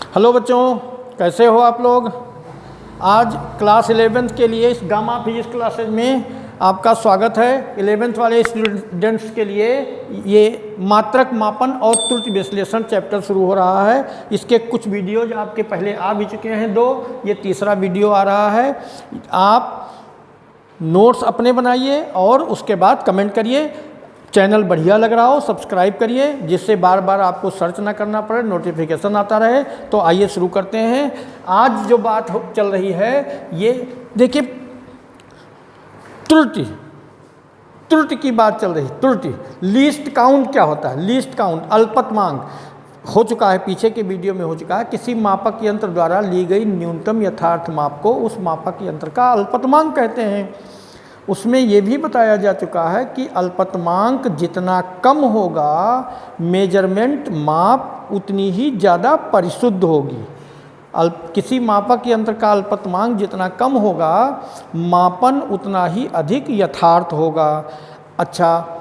Hello बच्चों, कैसे हो आप लोग। आज क्लास 11th के लिए इस गामा फिजिक्स क्लासेज में आपका स्वागत है। 11th वाले स्टूडेंट्स के लिए ये मात्रक मापन और त्रुटि विश्लेषण चैप्टर शुरू हो रहा है। इसके कुछ वीडियोज आपके पहले आ भी चुके हैं, 2, ये तीसरा वीडियो आ रहा है। आप नोट्स अपने बनाइए और उसके बाद कमेंट करिए। चैनल बढ़िया लग रहा हो सब्सक्राइब करिए, जिससे बार बार आपको सर्च ना करना पड़े, नोटिफिकेशन आता रहे। तो आइए शुरू करते हैं। आज जो बात चल रही है ये देखिए, त्रुटि की बात चल रही है। त्रुटि, लीस्ट काउंट क्या होता है? लीस्ट काउंट अल्पतमांक हो चुका है, पीछे के वीडियो में हो चुका है। किसी मापक यंत्र द्वारा ली गई न्यूनतम यथार्थ माप को उस मापक यंत्र का अल्पतमांक कहते हैं। उसमें ये भी बताया जा चुका है कि अल्पतमांक जितना कम होगा, मेजरमेंट माप उतनी ही ज़्यादा परिशुद्ध होगी। किसी मापक यंत्र का अल्पतमांक जितना कम होगा, मापन उतना ही अधिक यथार्थ होगा। अच्छा,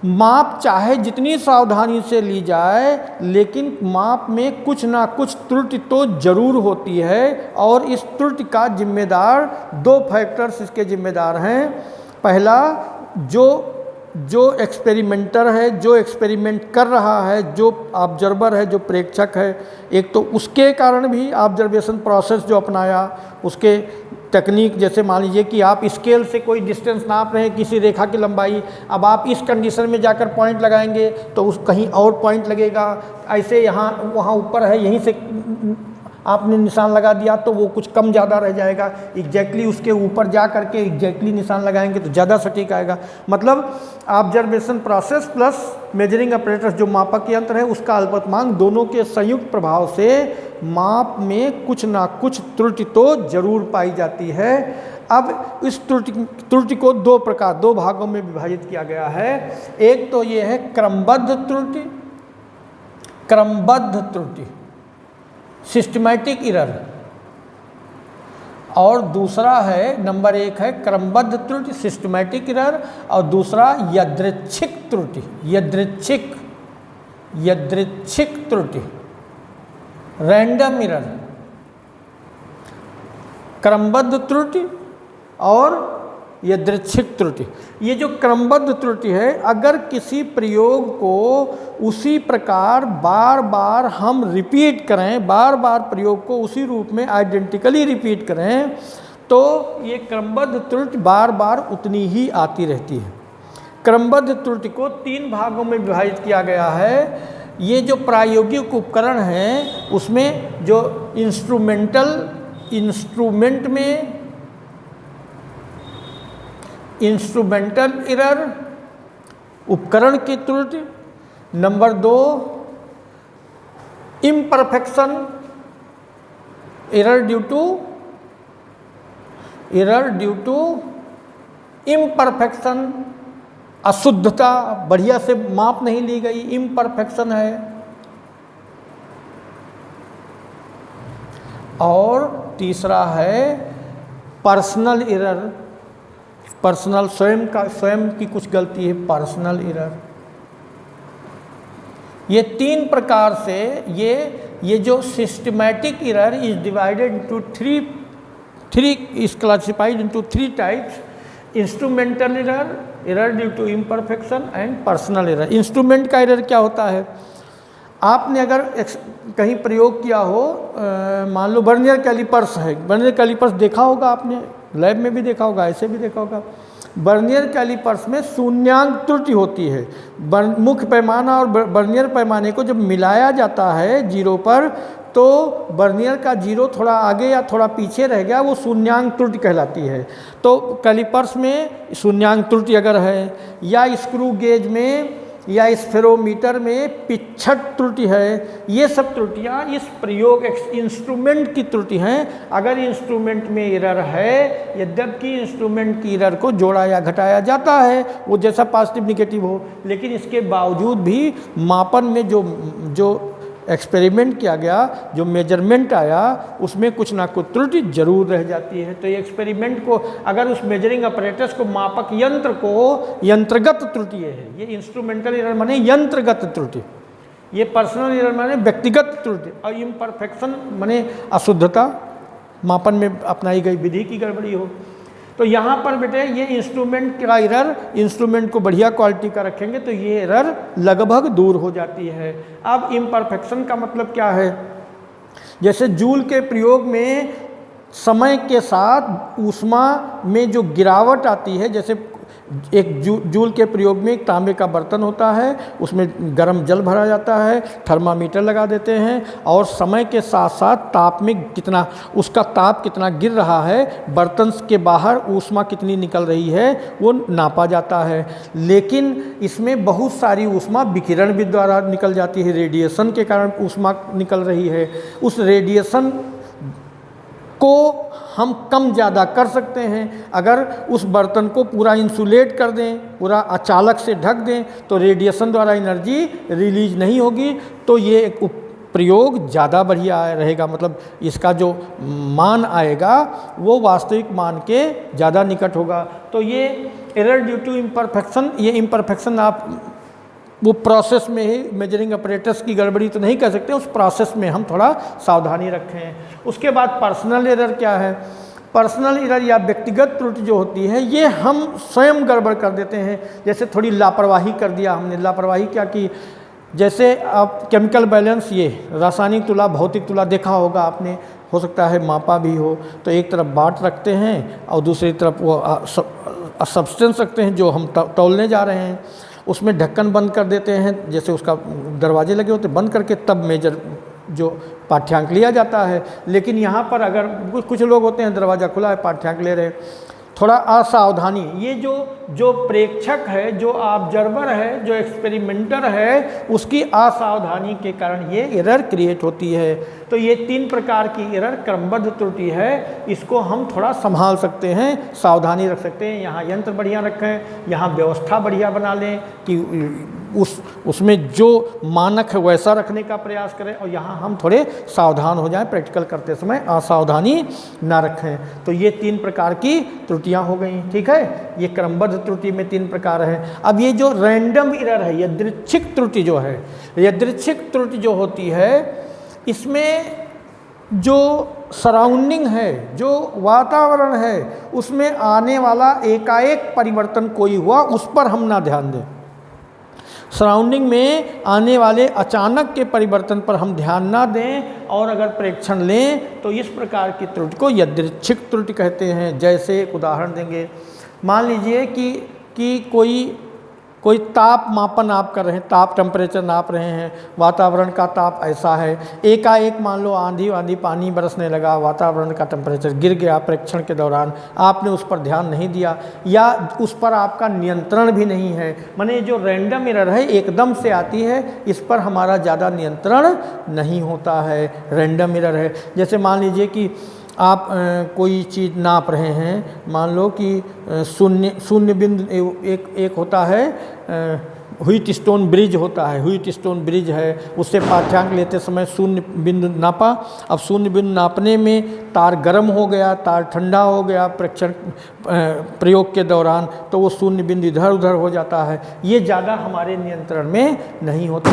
माप चाहे जितनी सावधानी से ली जाए, लेकिन माप में कुछ ना कुछ त्रुटि तो जरूर होती है। और इस त्रुटि का जिम्मेदार 2 फैक्टर्स इसके जिम्मेदार हैं। पहला, जो एक्सपेरिमेंटर है, जो एक्सपेरिमेंट कर रहा है, जो ऑब्जर्वर है, जो प्रेक्षक है, एक तो उसके कारण भी ऑब्जर्वेशन प्रोसेस जो अपनाया, उसके टेक्निक, जैसे मान लीजिए कि आप स्केल से कोई डिस्टेंस नाप रहे हैं, किसी रेखा की लंबाई, अब आप इस कंडीशन में जाकर पॉइंट लगाएंगे तो उस कहीं और पॉइंट लगेगा। ऐसे यहाँ वहाँ ऊपर है, यहीं से आपने निशान लगा दिया तो वो कुछ कम ज़्यादा रह जाएगा। एग्जैक्टली उसके ऊपर जा करके एग्जैक्टली निशान लगाएंगे तो ज़्यादा सटीक आएगा। मतलब observation process plus measuring apparatus जो मापक यंत्र है, उसका अल्पतमांक, दोनों के संयुक्त प्रभाव से माप में कुछ ना कुछ त्रुटि तो जरूर पाई जाती है। अब इस त्रुटि को 2 भागों में विभाजित किया गया है। एक तो ये है क्रमबद्ध त्रुटि, सिस्टमैटिक एरर, और दूसरा है, नंबर 1 है क्रमबद्ध त्रुटि सिस्टमैटिक एरर, और दूसरा यादृच्छिक त्रुटि, यादृच्छिक त्रुटि रैंडम एरर। क्रमबद्ध त्रुटि और यादृच्छिक त्रुटि। ये जो क्रमबद्ध त्रुटि है, अगर किसी प्रयोग को उसी प्रकार बार बार हम रिपीट करें, बार बार प्रयोग को उसी रूप में आइडेंटिकली रिपीट करें, तो ये क्रमबद्ध त्रुटि बार बार उतनी ही आती रहती है। क्रमबद्ध त्रुटि को 3 भागों में विभाजित किया गया है। ये जो प्रायोगिक उपकरण हैं, उसमें जो इंस्ट्रूमेंटल एरर, उपकरण की त्रुटि। Number 2, imperfection error due to imperfection, अशुद्धता, बढ़िया से माप नहीं ली गई, इम्परफेक्शन है। और तीसरा है पर्सनल एरर, स्वयं की कुछ गलती है, पर्सनल एरर। ये 3 प्रकार से ये जो systematic error is divided into 3 is classified into 3 types: instrumental error due to imperfection and personal error. Instrument का एरर क्या होता है? आपने अगर कहीं प्रयोग किया हो, मान लो वर्नियर कैलिपर्स है, वर्नियर कैलिपर्स देखा होगा आपने, लैब में भी देखा होगा, ऐसे भी देखा होगा। वर्नियर कैलिपर्स में शून्यांक त्रुटि होती है। मुख्य पैमाना और वर्नियर पैमाने को जब मिलाया जाता है 0 पर, तो वर्नियर का 0 थोड़ा आगे या थोड़ा पीछे रह गया, वो शून्यांक त्रुटि कहलाती है। तो कैलिपर्स में शून्यांक त्रुटि अगर है, या स्क्रू गेज में या स्फेरोमीटर में पिछड़ त्रुटि है, ये सब त्रुटियाँ इस प्रयोग इंस्ट्रूमेंट की त्रुटि हैं। अगर इंस्ट्रूमेंट में एरर है, यद्यपि इंस्ट्रूमेंट की एरर को जोड़ा या घटाया जाता है, वो जैसा पॉजिटिव निगेटिव हो, लेकिन इसके बावजूद भी मापन में जो एक्सपेरिमेंट किया गया, जो मेजरमेंट आया, उसमें कुछ ना कुछ त्रुटि जरूर रह जाती है। तो ये एक्सपेरिमेंट को, अगर उस मेजरिंग अपरेटस को, मापक यंत्र को, यंत्रगत त्रुटि है, ये इंस्ट्रूमेंटल एरर माने यंत्रगत त्रुटि, ये पर्सनल एरर माने व्यक्तिगत त्रुटि, और इम्परफेक्शन माने अशुद्धता, मापन में अपनाई गई विधि की गड़बड़ी हो। तो यहाँ पर बेटे ये इंस्ट्रूमेंट का एरर, इंस्ट्रूमेंट को बढ़िया क्वालिटी का रखेंगे तो ये एरर लगभग दूर हो जाती है। अब इम्परफेक्शन का मतलब क्या है? जैसे जूल के प्रयोग में समय के साथ ऊष्मा में जो गिरावट आती है, जैसे एक जूल के प्रयोग में एक तांबे का बर्तन होता है, उसमें गर्म जल भरा जाता है, थर्मामीटर लगा देते हैं और समय के साथ साथ ताप में कितना, उसका ताप कितना गिर रहा है, बर्तन के बाहर ऊष्मा कितनी निकल रही है वो नापा जाता है। लेकिन इसमें बहुत सारी ऊष्मा विकिरण भी द्वारा निकल जाती है, रेडिएशन के कारण ऊष्मा निकल रही है। उस रेडिएशन को हम कम ज़्यादा कर सकते हैं। अगर उस बर्तन को पूरा इंसुलेट कर दें, पूरा अचालक से ढक दें, तो रेडिएशन द्वारा एनर्जी रिलीज नहीं होगी, तो ये एक प्रयोग ज़्यादा बढ़िया रहेगा। मतलब इसका जो मान आएगा वो वास्तविक मान के ज़्यादा निकट होगा। तो ये एरर ड्यू टू इम्परफेक्शन, ये इम्परफेक्शन आप वो प्रोसेस में ही, मेजरिंग अपरेटस की गड़बड़ी तो नहीं कह सकते, उस प्रोसेस में हम थोड़ा सावधानी रखें। उसके बाद पर्सनल एरर क्या है? पर्सनल एरर या व्यक्तिगत त्रुटि जो होती है ये हम स्वयं गड़बड़ कर देते हैं। जैसे थोड़ी लापरवाही कर दिया हमने। लापरवाही क्या की? जैसे आप केमिकल बैलेंस, ये रासायनिक तुला, भौतिक तुला देखा होगा आपने, हो सकता है मापा भी हो। तो एक तरफ बाट रखते हैं और दूसरी तरफ वो सब्सटेंस रखते हैं जो हम तौलने जा रहे हैं, उसमें ढक्कन बंद कर देते हैं, जैसे उसका दरवाजे लगे होते, बंद करके तब मेजर जो पाठ्यांक लिया जाता है। लेकिन यहाँ पर अगर कुछ लोग होते हैं दरवाज़ा खुला है पाठ्यांक ले रहे, थोड़ा असावधानी, ये जो प्रेक्षक है, जो ऑब्जर्वर है, जो एक्सपेरिमेंटर है, उसकी असावधानी के कारण ये एरर क्रिएट होती है। तो ये 3 प्रकार की एरर क्रमबद्ध त्रुटि है, इसको हम थोड़ा संभाल सकते हैं, सावधानी रख सकते हैं। यहाँ यंत्र बढ़िया रखें, यहाँ व्यवस्था बढ़िया बना लें कि उसमें जो मानक है वैसा रखने का प्रयास करें, और यहाँ हम थोड़े सावधान हो जाएं, प्रैक्टिकल करते समय असावधानी ना रखें। तो ये 3 प्रकार की त्रुटियाँ हो गई, ठीक है। ये क्रमबद्ध त्रुटि में 3 प्रकार हैं। अब ये जो रैंडम एरर है, यादृच्छिक त्रुटि जो है, यादृच्छिक त्रुटि जो होती है, इसमें जो सराउंडिंग है, जो वातावरण है, उसमें आने वाला एकाएक परिवर्तन कोई हुआ उस पर हम ना ध्यान दें। सराउंडिंग में आने वाले अचानक के परिवर्तन पर हम ध्यान ना दें, और अगर प्रेक्षण लें तो इस प्रकार की त्रुटि को यादृच्छिक त्रुटि कहते हैं। जैसे एक उदाहरण देंगे, मान लीजिए कि कोई ताप मापन आप कर रहे हैं, ताप टेम्परेचर नाप रहे हैं, वातावरण का ताप ऐसा है, एकाएक मान लो आंधी पानी बरसने लगा, वातावरण का टेम्परेचर गिर गया प्रेक्षण के दौरान, आपने उस पर ध्यान नहीं दिया या उस पर आपका नियंत्रण भी नहीं है। माने जो रैंडम एरर है एकदम से आती है, इस पर हमारा ज़्यादा नियंत्रण नहीं होता है, रैंडम एरर है। जैसे मान लीजिए कि आप कोई चीज़ नाप रहे हैं, मान लो कि शून्य बिंदु एक होता है, व्हीट स्टोन ब्रिज होता है, व्हीट स्टोन ब्रिज है, उससे पाठ्यांक लेते समय शून्य बिंदु नापा। अब शून्य बिंदु नापने में तार गर्म हो गया, तार ठंडा हो गया प्रेक्षण प्रयोग के दौरान, तो वो शून्य बिंदु इधर उधर हो जाता है। ये ज़्यादा हमारे नियंत्रण में नहीं होता।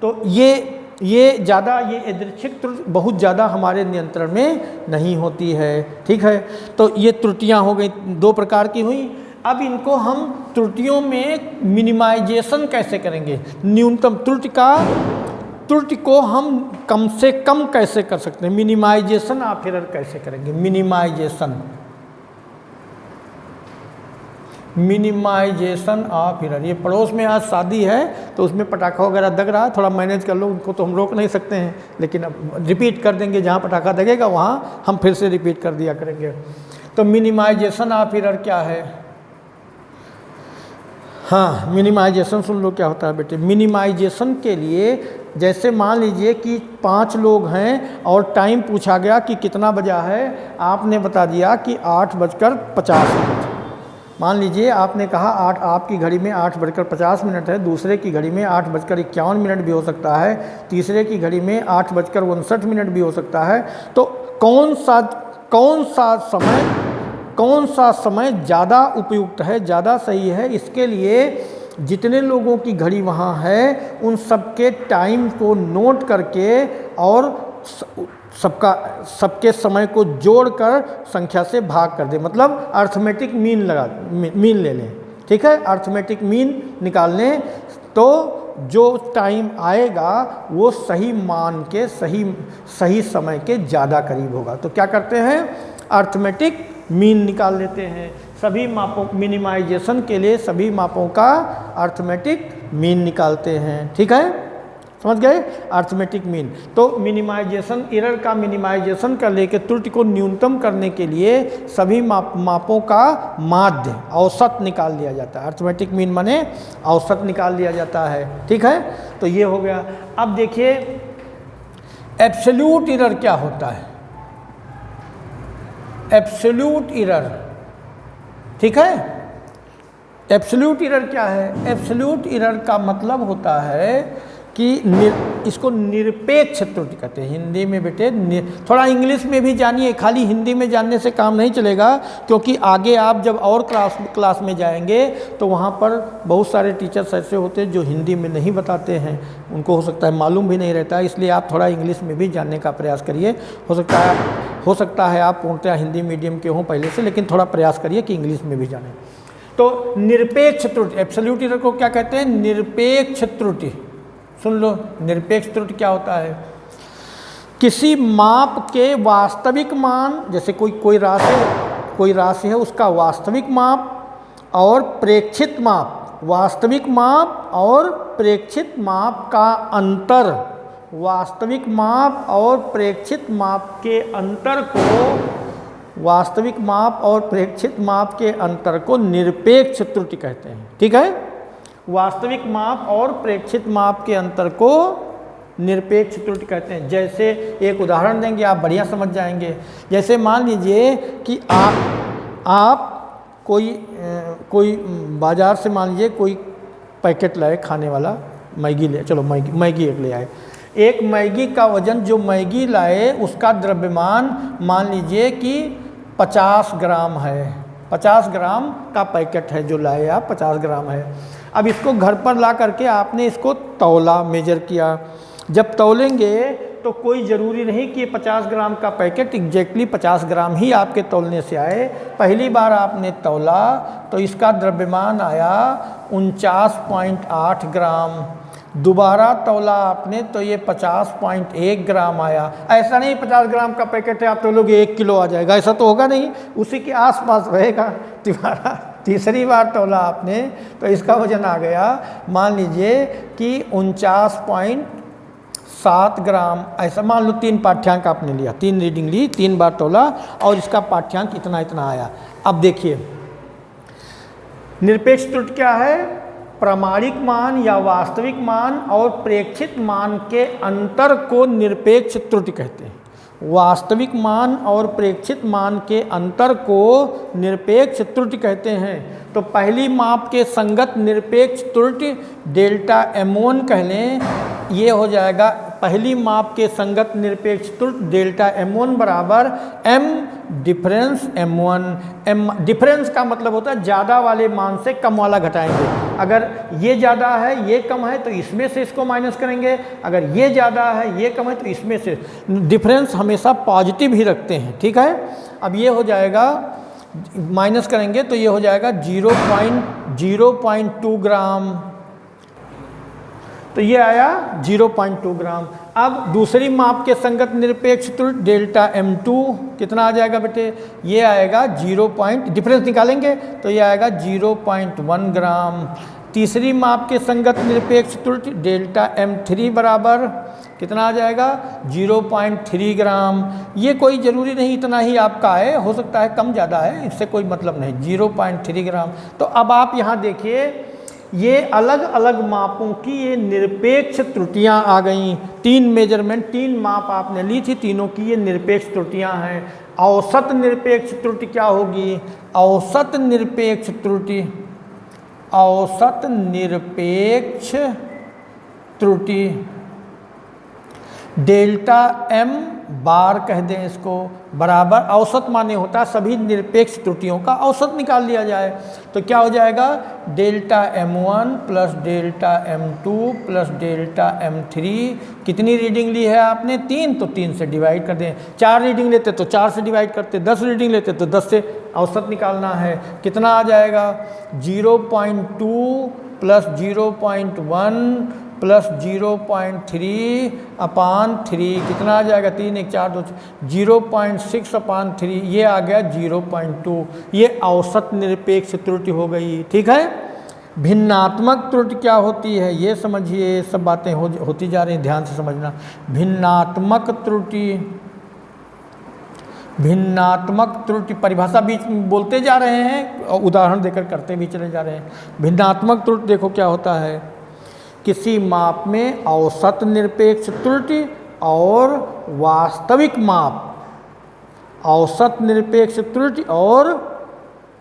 तो ये ज़्यादा, ये यादृच्छिक त्रुटि बहुत ज़्यादा हमारे नियंत्रण में नहीं होती है, ठीक है। तो ये त्रुटियां हो गई, 2 प्रकार की हुई। अब इनको हम त्रुटियों में मिनिमाइजेशन कैसे करेंगे? न्यूनतम त्रुटि को हम कम से कम कैसे कर सकते हैं? मिनिमाइजेशन ऑफ एरर कैसे करेंगे? Minimisation of error. ये पड़ोस में आज शादी है तो उसमें पटाखा वगैरह दग रहा है, थोड़ा मैनेज कर लो, उनको तो हम रोक नहीं सकते हैं, लेकिन अब रिपीट कर देंगे, जहाँ पटाखा दगेगा वहाँ हम फिर से रिपीट कर दिया करेंगे। तो मिनिमाइजेशन ऑफ एरर क्या है? हाँ, मिनिमाइजेशन सुन लो क्या होता है बेटे। मिनिमाइजेशन के लिए जैसे मान लीजिए कि 5 लोग हैं और टाइम पूछा गया कि कितना बजा है, आपने बता दिया कि 8:50। मान लीजिए आपने कहा आपकी घड़ी में 8:50 है, दूसरे की घड़ी में 8:51 भी हो सकता है, तीसरे की घड़ी में 8:59 भी हो सकता है। तो कौन सा समय ज़्यादा उपयुक्त है, ज़्यादा सही है, इसके लिए जितने लोगों की घड़ी वहाँ है उन सबके टाइम को नोट करके और सबके समय को जोड़कर संख्या से भाग कर दे, मतलब अर्थमेटिक मीन ले लें। ठीक है, अर्थमेटिक मीन निकाल लें तो जो टाइम आएगा वो सही मान के सही समय के ज़्यादा करीब होगा। तो क्या करते हैं, अर्थमेटिक मीन निकाल लेते हैं। सभी मापों मिनिमाइजेशन के लिए सभी मापों का अर्थमेटिक मीन निकालते हैं। ठीक है, समझ गए, अर्थमेटिक मीन। तो मिनिमाइजेशन, एरर का मिनिमाइजेशन कर लेके त्रुटि को न्यूनतम करने के लिए सभी मापों का माध्य औसत निकाल लिया जाता है। अर्थमेटिक मीन माने औसत निकाल लिया जाता है। ठीक है, तो ये हो गया। अब देखिए एब्सोल्यूट एरर क्या होता है। एब्सोल्यूट एरर, ठीक है, एब्सोल्यूट एरर क्या है। एब्सोल्यूट एरर का मतलब होता है कि इसको निरपेक्ष त्रुटि कहते हैं हिंदी में बेटे। थोड़ा इंग्लिश में भी जानिए, खाली हिंदी में जानने से काम नहीं चलेगा, क्योंकि आगे आप जब और क्लास में जाएंगे तो वहाँ पर बहुत सारे टीचर्स ऐसे होते हैं जो हिंदी में नहीं बताते हैं, उनको हो सकता है मालूम भी नहीं रहता, इसलिए आप थोड़ा इंग्लिश में भी जानने का प्रयास करिए। हो सकता है आप पूर्णतः हिंदी मीडियम के हों पहले से, लेकिन थोड़ा प्रयास करिए कि इंग्लिश में भी जानें। तो निरपेक्ष त्रुटि, एब्सोल्यूट एरर को क्या कहते हैं, निरपेक्ष त्रुटि। सुन लो, निरपेक्ष त्रुटि क्या होता है, किसी माप के वास्तविक मान, जैसे कोई राशि है उसका वास्तविक माप और प्रेक्षित माप, वास्तविक माप और प्रेक्षित माप का अंतर, वास्तविक माप और प्रेक्षित माप के अंतर को, वास्तविक माप और प्रेक्षित माप के अंतर को निरपेक्ष त्रुटि कहते हैं। ठीक है, वास्तविक माप और प्रेक्षित माप के अंतर को निरपेक्ष त्रुटि कहते हैं। जैसे एक उदाहरण देंगे आप बढ़िया समझ जाएंगे। जैसे मान लीजिए कि आप कोई बाज़ार से मान लीजिए कोई पैकेट लाए खाने वाला, मैगी ले, चलो मैगी एक ले आए। एक मैगी का वजन, जो मैगी लाए उसका द्रव्यमान मान लीजिए कि 50 ग्राम है। 50 ग्राम का पैकेट है जो लाए आप, 50 ग्राम है। अब इसको घर पर ला करके आपने इसको तौला, मेजर किया। जब तौलेंगे तो कोई ज़रूरी नहीं कि 50 ग्राम का पैकेट एग्जैक्टली 50 ग्राम ही आपके तौलने से आए। पहली बार आपने तौला तो इसका द्रव्यमान आया 49.8 ग्राम। दोबारा तौला आपने तो ये 50.1 ग्राम आया। ऐसा नहीं 50 ग्राम का पैकेट है आप तौलोगे 1 किलो आ जाएगा, ऐसा तो होगा नहीं, उसी के आसपास रहेगा। तीसरी बार तौला आपने तो इसका वजन आ गया मान लीजिए कि 49.7 ग्राम। ऐसा मान लो 3 पाठ्यांक आपने लिया, 3 रीडिंग ली, 3 बार तौला और इसका पाठ्यांक इतना आया। अब देखिए निरपेक्ष त्रुटि क्या है, प्रामाणिक मान या वास्तविक मान और प्रेक्षित मान के अंतर को निरपेक्ष त्रुटि कहते हैं। वास्तविक मान और प्रेक्षित मान के अंतर को निरपेक्ष त्रुटि कहते हैं। तो पहली माप के संगत निरपेक्ष त्रुटि डेल्टा M1 कह लें, ये हो जाएगा पहली माप के संगत निरपेक्ष त्रुटि डेल्टा M1 बराबर M डिफरेंस M1। डिफरेंस का मतलब होता है ज़्यादा वाले मान से कम वाला घटाएंगे। अगर ये ज़्यादा है ये कम है तो इसमें से इसको माइनस करेंगे, अगर ये ज़्यादा है ये कम है तो इसमें से। डिफरेंस हमेशा पॉजिटिव ही रखते हैं। ठीक है, अब ये हो जाएगा, माइनस करेंगे तो ये हो जाएगा 0.2 ग्राम, तो ये आया 0.2 ग्राम। अब दूसरी माप के संगत निरपेक्ष त्रुटि डेल्टा M2 कितना आ जाएगा बेटे, ये आएगा डिफरेंस निकालेंगे तो ये आएगा 0.1 ग्राम। तीसरी माप के संगत निरपेक्ष त्रुटि डेल्टा M3 बराबर कितना आ जाएगा 0.3 ग्राम। ये कोई ज़रूरी नहीं इतना ही आपका है, हो सकता है कम ज़्यादा है, इससे कोई मतलब नहीं, 0.3 ग्राम। तो अब आप यहाँ देखिए ये अलग अलग मापों की ये निरपेक्ष त्रुटियां आ गई। 3 मेजरमेंट, 3 माप आपने ली थी, तीनों की ये निरपेक्ष त्रुटियां हैं। औसत निरपेक्ष त्रुटि क्या होगी, औसत निरपेक्ष त्रुटि, औसत निरपेक्ष त्रुटि डेल्टा m बार कह दें इसको, बराबर औसत माने होता है सभी निरपेक्ष त्रुटियों का औसत निकाल लिया जाए। तो क्या हो जाएगा, delta m1 plus delta m2 plus delta m3। कितनी रीडिंग ली है आपने, 3, तो 3 से डिवाइड कर दें। 4 रीडिंग लेते तो 4 से डिवाइड करते, 10 रीडिंग लेते तो 10 से औसत निकालना है। कितना आ जाएगा, 0.2 प्लस 0.1 प्लस 0.3 अपान 3, कितना आ जाएगा, 3 1 4 2, 0.6 अपान 3, ये आ गया 0.2। ये औसत निरपेक्ष त्रुटि हो गई। ठीक है, भिन्नात्मक त्रुटि क्या होती है ये समझिए, सब बातें होती जा रही हैं, ध्यान से समझना। भिन्नात्मक त्रुटि, भिन्नात्मक त्रुटि परिभाषा बीच में बोलते जा रहे हैं और उदाहरण देकर करते भी चले जा रहे हैं। भिन्नात्मक त्रुटि देखो क्या होता है, किसी माप में औसत निरपेक्ष त्रुटि और वास्तविक माप, औसत निरपेक्ष त्रुटि और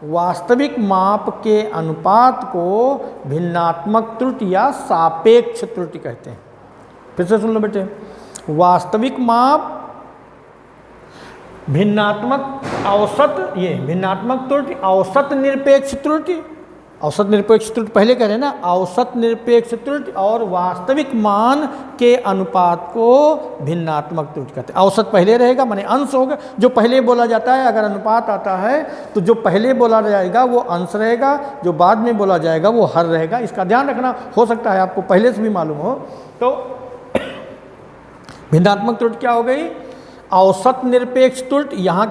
वास्तविक माप के अनुपात को भिन्नात्मक त्रुटि या सापेक्ष त्रुटि कहते हैं। फिर से सुन लो बेटे, वास्तविक माप, भिन्नात्मक औसत, ये भिन्नात्मक त्रुटि, औसत निरपेक्ष त्रुटि, औसत निरपेक्ष त्रुटि पहले कह रहे हैं ना, औसत निरपेक्ष त्रुटि और वास्तविक मान के अनुपात को भिन्नात्मक त्रुटि कहते हैं। औसत पहले रहेगा माने अंश होगा, जो पहले बोला जाता है, अगर अनुपात आता है तो जो पहले बोला जाएगा वो अंश रहेगा, जो बाद में बोला जाएगा वो हर रहेगा। इसका ध्यान रखना, हो सकता है आपको पहले से भी मालूम हो। तो भिन्नात्मक त्रुटि क्या हो गई, औसत निरपेक्ष त्रुटि, यहाँ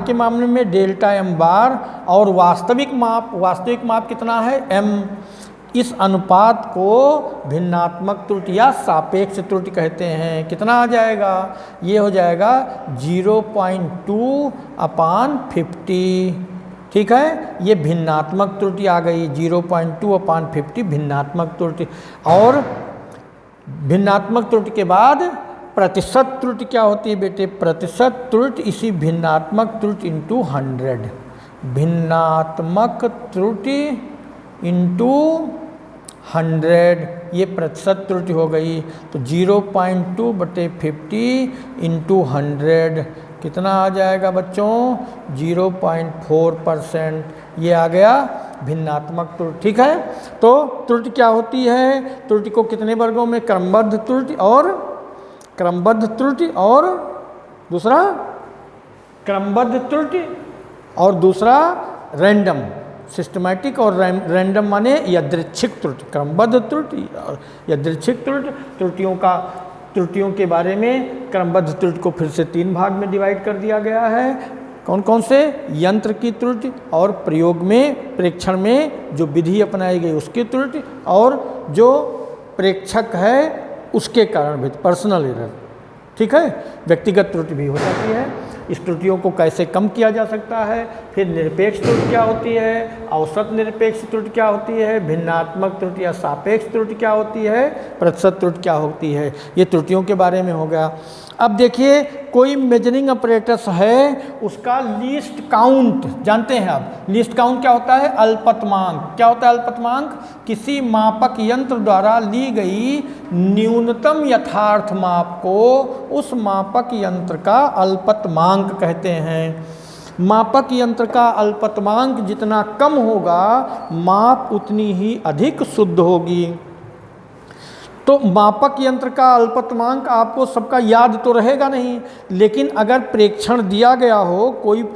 के मामले में डेल्टा m बार, और वास्तविक माप कितना है, m। इस अनुपात को भिन्नात्मक त्रुटि या सापेक्ष त्रुटि कहते हैं। कितना आ जाएगा, ये हो जाएगा 0.2 अपान 50। ठीक है, ये भिन्नात्मक त्रुटि आ गई, 0.2 अपान 50 भिन्नात्मक त्रुटि। और भिन्नात्मक त्रुटि के बाद प्रतिशत त्रुटि क्या होती है बेटे, प्रतिशत त्रुटि इसी भिन्नात्मक त्रुटि इंटू 100, भिन्नात्मक त्रुटि इंटू 100, ये प्रतिशत त्रुटि हो गई। तो 0.2 बटे 50 इंटू 100 कितना आ जाएगा बच्चों, 0.4%, ये आ गया भिन्नात्मक त्रुटि। ठीक है, तो त्रुटि क्या होती है, त्रुटि को कितने वर्गों में, क्रमबद्ध त्रुटि और दूसरा क्रमबद्ध त्रुटि और दूसरा रैंडम, सिस्टमैटिक और रैंडम माने यादृच्छिक त्रुटि। क्रमबद्ध त्रुटि और यादृच्छिक त्रुटि, त्रुटियों के बारे में क्रमबद्ध त्रुटि को फिर से 3 भाग में डिवाइड कर दिया गया है। कौन कौन से, यंत्र की त्रुटि और प्रयोग में प्रेक्षण में जो विधि अपनाई गई उसकी त्रुटि, और जो प्रेक्षक है उसके कारण भी, पर्सनल एरर। ठीक है, व्यक्तिगत त्रुटि भी हो जाती है। इस त्रुटियों को कैसे कम किया जा सकता है, फिर निरपेक्ष त्रुटि क्या होती है, औसत निरपेक्ष त्रुटि क्या होती है, भिन्नात्मक त्रुटि या सापेक्ष त्रुटि क्या होती है, प्रतिशत त्रुटि क्या होती है, ये त्रुटियों के बारे में हो गया। अब देखिए, कोई मेजरिंग अपरेटस है, उसका लीस्ट काउंट जानते हैं आप। लीस्ट काउंट क्या होता है, अल्पतमांक। क्या होता है अल्पतमांक, किसी मापक यंत्र द्वारा ली गई न्यूनतम यथार्थ माप को उस मापक यंत्र का अल्पतमांक कहते हैं। मापक यंत्र का अल्पतमांक जितना कम होगा, माप उतनी ही अधिक शुद्ध होगी। तो मापक यंत्र का अल्पतमांक आपको सबका याद तो रहेगा नहीं, लेकिन अगर प्रेक्षण दिया गया हो,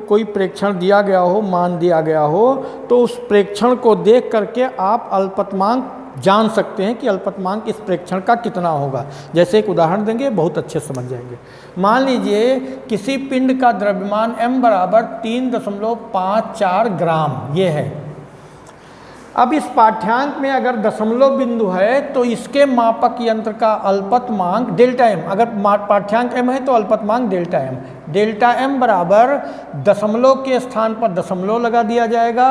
कोई प्रेक्षण दिया गया हो, मान दिया गया हो, तो उस प्रेक्षण को देख करके आप अल्पतमांक जान सकते हैं कि अल्पतमांक इस प्रेक्षण का कितना होगा। जैसे एक उदाहरण देंगे, बहुत अच्छे समझ जाएंगे। मान लीजिए किसी पिंड का द्रव्यमान m बराबर 3.54 ग्राम ये है। अब इस पाठ्यांक में अगर दशमलव बिंदु है तो इसके मापक यंत्र का अल्पतमांक डेल्टा m, अगर पाठ्यांक m है तो अल्पतमांक डेल्टा m। डेल्टा m बराबर दशमलव के स्थान पर दशमलव लगा दिया जाएगा,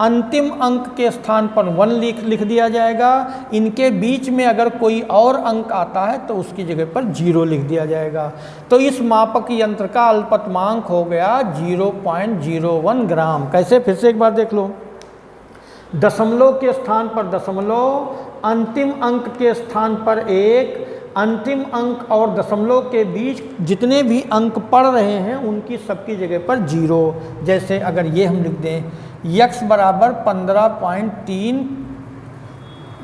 अंतिम अंक के स्थान पर 1 लिख दिया जाएगा। इनके बीच में अगर कोई और अंक आता है तो उसकी जगह पर 0 लिख दिया जाएगा। तो इस मापक यंत्र का अल्पतमांक हो गया 0.01 ग्राम। कैसे, फिर से एक बार देख लो। दशमलव के स्थान पर दशमलव, अंतिम अंक के स्थान पर 1, अंतिम अंक और दशमलव के बीच जितने भी अंक पढ़ रहे हैं उनकी सबकी जगह पर 0। जैसे अगर ये हम लिख दें x बराबर 15.3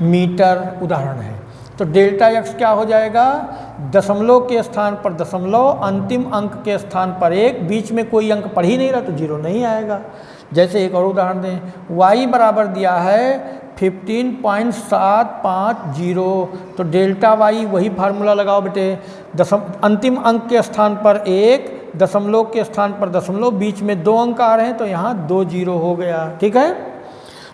मीटर उदाहरण है, तो डेल्टा x क्या हो जाएगा, दशमलव के स्थान पर दशमलव, अंतिम अंक के स्थान पर 1, बीच में कोई अंक पढ़ ही नहीं रहा तो 0 नहीं आएगा। जैसे एक और उदाहरण दें, y बराबर दिया है 15.750, तो डेल्टा y वही फार्मूला लगाओ बेटे, अंतिम अंक के स्थान पर 1, दशमलव के स्थान पर दशमलव, बीच में 2 अंक आ रहे हैं तो यहाँ 2 0 हो गया। ठीक है,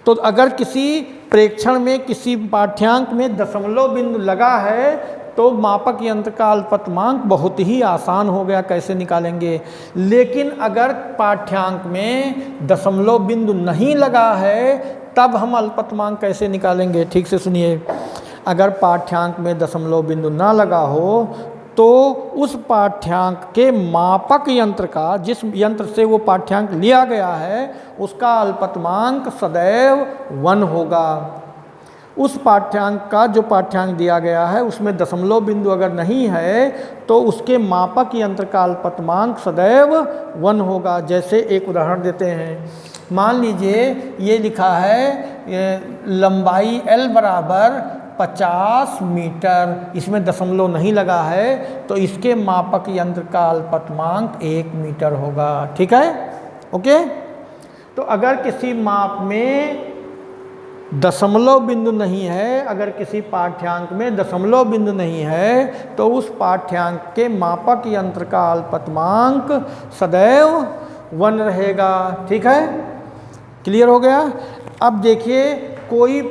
तो अगर किसी प्रेक्षण में किसी पाठ्यांक में दशमलव बिंदु लगा है तो मापक यंत्र का अल्पतमांक बहुत ही आसान हो गया, कैसे निकालेंगे। लेकिन अगर पाठ्यांक में दशमलव बिंदु नहीं लगा है तब हम अल्पतमांक कैसे निकालेंगे, ठीक से सुनिए। अगर पाठ्यांक में दशमलव बिंदु ना लगा हो तो उस पाठ्यांक के मापक यंत्र का, जिस यंत्र से वो पाठ्यांक लिया गया है, उसका अल्पतमांक सदैव 1 होगा। उस पाठ्यांक का जो पाठ्यांक दिया गया है उसमें दशमलव बिंदु अगर नहीं है तो उसके मापक यंत्र का अल्पतमांक सदैव 1 होगा। जैसे एक उदाहरण देते हैं, मान लीजिए ये लिखा है लंबाई L बराबर 50 मीटर, इसमें दशमलव नहीं लगा है तो इसके मापक यंत्र का अल्पतमांक 1 मीटर होगा। ठीक है, ओके। तो अगर किसी माप में दशमलव बिंदु नहीं है, अगर किसी पाठ्यांक में दशमलव बिंदु नहीं है तो उस पाठ्यांक के मापक यंत्र का अल्पतमांक सदैव 1 रहेगा। ठीक है, क्लियर हो गया। अब देखिए कोई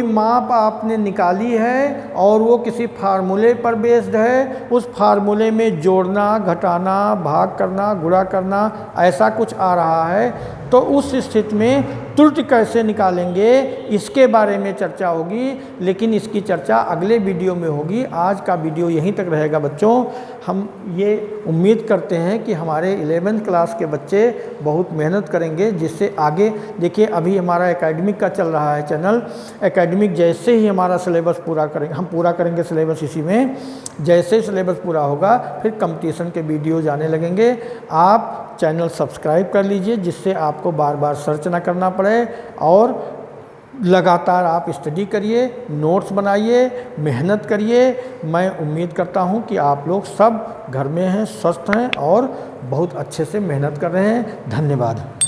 माप आपने निकाली है और वो किसी फार्मूले पर बेस्ड है, उस फार्मूले में जोड़ना, घटाना, भाग करना, गुणा करना ऐसा कुछ आ रहा है, तो उस स्थिति में त्रुटि कैसे निकालेंगे इसके बारे में चर्चा होगी, लेकिन इसकी चर्चा अगले वीडियो में होगी। आज का वीडियो यहीं तक रहेगा बच्चों। हम ये उम्मीद करते हैं कि हमारे 11th क्लास के बच्चे बहुत मेहनत करेंगे, जिससे आगे देखिए अभी हमारा एकेडमिक का चल रहा है चैनल। एकेडमिक जैसे ही हमारा सिलेबस पूरा करेंगे, हम पूरा करेंगे सिलेबस इसी में, जैसे ही सिलेबस पूरा होगा फिर कंपटीशन के वीडियो आने लगेंगे। आप चैनल सब्सक्राइब कर लीजिए जिससे आपको बार बार सर्च ना करना पड़े, और लगातार आप स्टडी करिए, नोट्स बनाइए, मेहनत करिए। मैं उम्मीद करता हूं कि आप लोग सब घर में हैं, स्वस्थ हैं और बहुत अच्छे से मेहनत कर रहे हैं। धन्यवाद।